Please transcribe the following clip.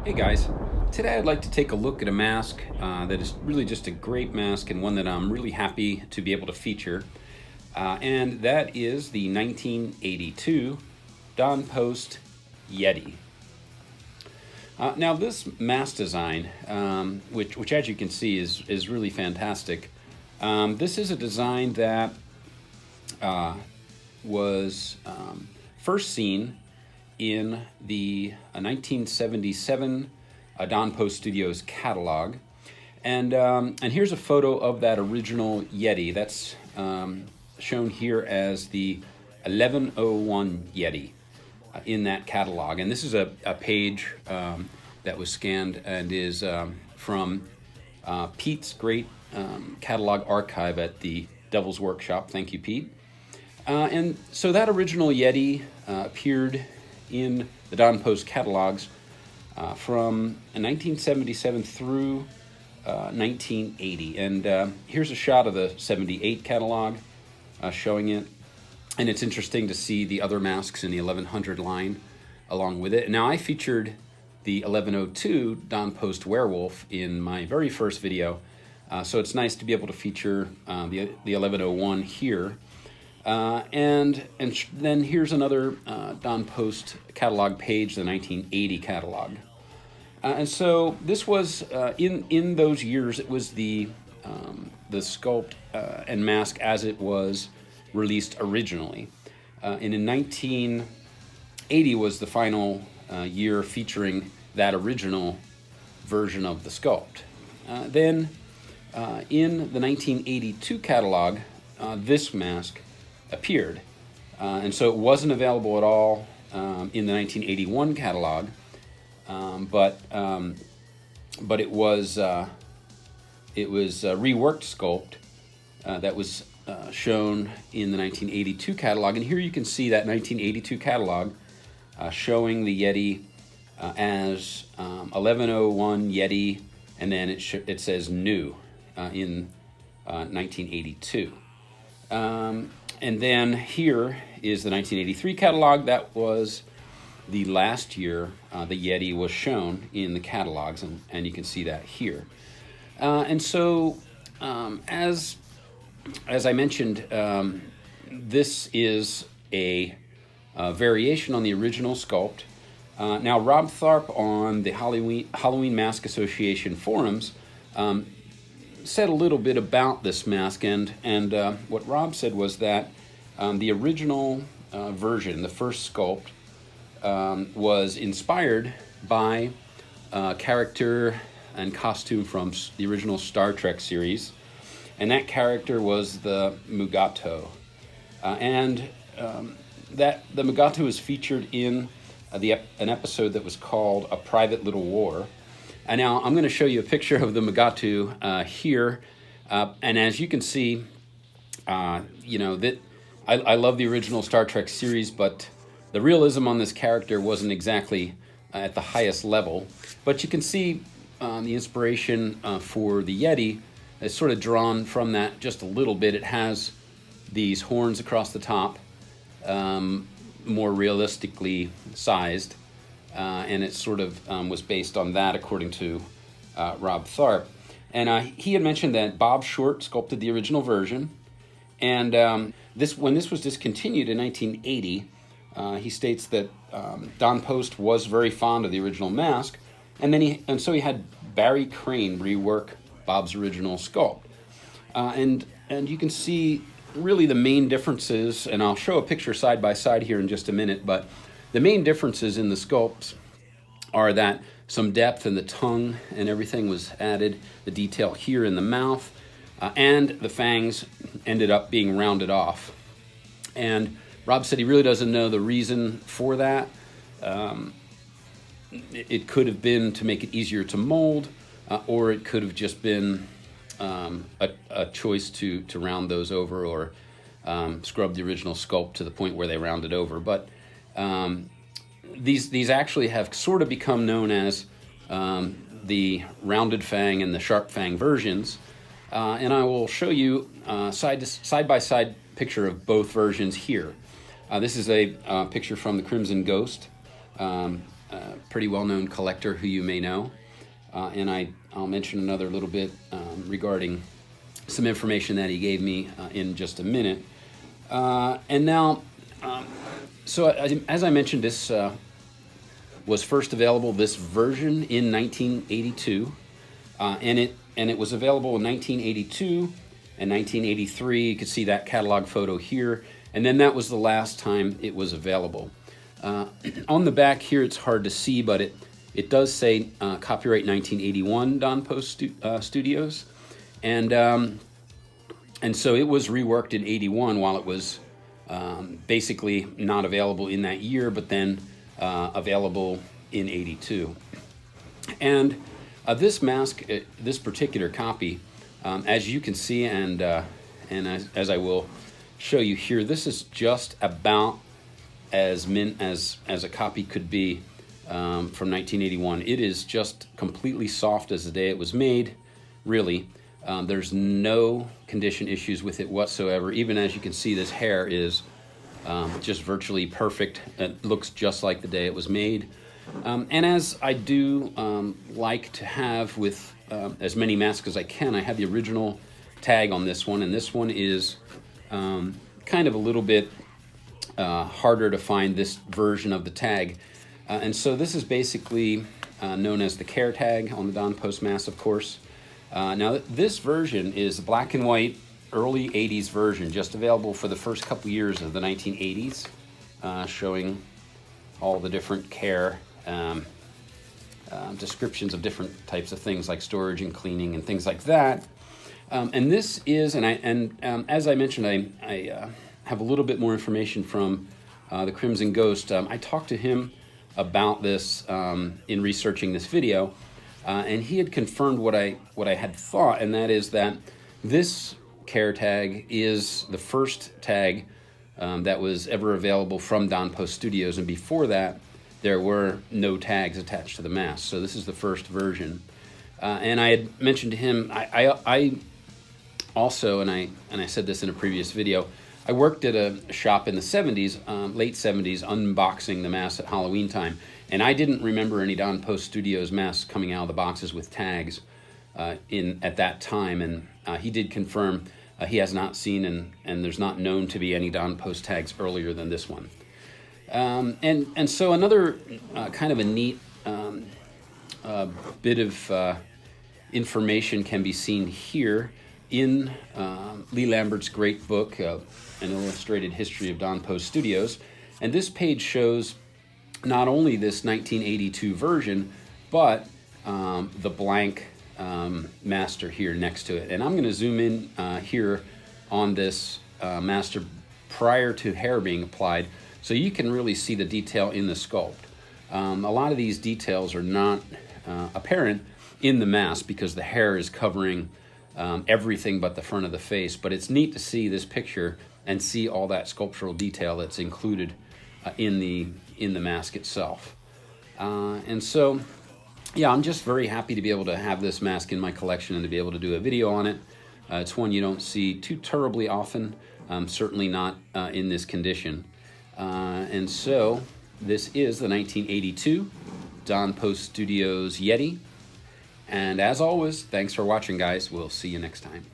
Hey guys, today I'd like to take a look at a mask that is really just a great mask and one that I'm really happy to be able to feature. And that is the 1982 Don Post Yeti. Now this mask design, which as you can see is really fantastic. This is a design that was first seen in the 1977 Don Post Studios catalog. And here's a photo of that original Yeti. That's shown here as the 1101 Yeti in that catalog. And this is a page that was scanned and is from Pete's great catalog archive at the Devil's Workshop. Thank you, Pete. And so that original Yeti appeared in the Don Post catalogs from 1977 through 1980. And here's a shot of the 78 catalog showing it. And it's interesting to see the other masks in the 1100 line along with it. Now, I featured the 1102 Don Post Werewolf in my very first video. So it's nice to be able to feature the 1101 here. And then here's another Don Post catalog page, the 1980 catalog. And so this was, in those years, it was the sculpt and mask as it was released originally. And in 1980 was the final year featuring that original version of the sculpt. Then in the 1982 catalog, this mask appeared. And so it wasn't available at all in the 1981 catalog, but it was reworked sculpt that was shown in the 1982 catalog. And here you can see that 1982 catalog showing the Yeti as 1101 Yeti, and then it says new in 1982. And then here is the 1983 catalog. That was the last year the Yeti was shown in the catalogs, and you can see that here. And so, as I mentioned, this is a variation on the original sculpt. Now, Rob Tharp on the Halloween Mask Association forums said a little bit about this mask, and what Rob said was that the original version, the first sculpt, was inspired by a character and costume from the original Star Trek series, and that character was the Mugato. That the Mugato is featured in an episode that was called A Private Little War. And now I'm going to show you a picture of the Mugato here. And as you can see, that I love the original Star Trek series, but the realism on this character wasn't exactly at the highest level. But you can see the inspiration for the Yeti is sort of drawn from that just a little bit. It has these horns across the top, more realistically sized. And it sort of was based on that, according to Rob Tharp. And he had mentioned that Bob Short sculpted the original version. And when this was discontinued in 1980, he states that Don Post was very fond of the original mask. And so he had Barry Crane rework Bob's original sculpt. And you can see really the main differences, and I'll show a picture side by side here in just a minute, but the main differences in the sculpts are that some depth in the tongue and everything was added, the detail here in the mouth, and the fangs ended up being rounded off. And Rob said he really doesn't know the reason for that. It could have been to make it easier to mold, or it could have just been a choice to round those over, or scrub the original sculpt to the point where they rounded over. But these actually have sort of become known as the rounded fang and the sharp fang versions. And I will show you side by side picture of both versions here. This is a picture from the Crimson Ghost pretty well-known collector who you may know. And I'll mention another little bit regarding some information that he gave me in just a minute. And now, so as I mentioned, this was first available, this version, in 1982, and it was available in 1982 and 1983. You can see that catalog photo here, and then that was the last time it was available. On the back here, it's hard to see, but it does say copyright 1981 Don Post Studios, and so it was reworked in 81 while it was basically not available in that year, but then available in 82. And this mask, this particular copy, as you can see, and as I will show you here, this is just about as mint as a copy could be from 1981. It is just completely soft as the day it was made, really. There's no condition issues with it whatsoever. Even as you can see, this hair is just virtually perfect. It looks just like the day it was made. And as I do like to have with as many masks as I can, I have the original tag on this one, and this one is kind of a little bit harder to find, this version of the tag. And so this is basically known as the care tag on the Don Post mask, of course. Now this version is a black and white early 80s version, just available for the first couple years of the 1980s, showing all the different care descriptions of different types of things like storage and cleaning and things like that. And this is, as I mentioned, I have a little bit more information from the Crimson Ghost. I talked to him about this in researching this video, and he had confirmed what I had thought, and that is that this care tag is the first tag that was ever available from Don Post Studios, and before that there were no tags attached to the mask. So this is the first version. And I had mentioned to him, I also, and I said this in a previous video, I worked at a shop in the 70s, late 70s, unboxing the masks at Halloween time, and I didn't remember any Don Post Studios masks coming out of the boxes with tags at that time, and he did confirm he has not seen, and there's not known to be any Don Post tags earlier than this one. And so another kind of a neat bit of information can be seen here in Lee Lamberts' great book, An Illustrated History of Don Post Studios. And this page shows not only this 1982 version, but the blank master here next to it. And I'm going to zoom in here on this master prior to hair being applied, so you can really see the detail in the sculpt. A lot of these details are not apparent in the mask because the hair is covering everything but the front of the face, but it's neat to see this picture and see all that sculptural detail that's included in the mask itself. And so, yeah, I'm just very happy to be able to have this mask in my collection and to be able to do a video on it. It's one you don't see too terribly often, certainly not in this condition. And so this is the 1982 Don Post Studios Yeti. And as always, thanks for watching, guys. We'll see you next time.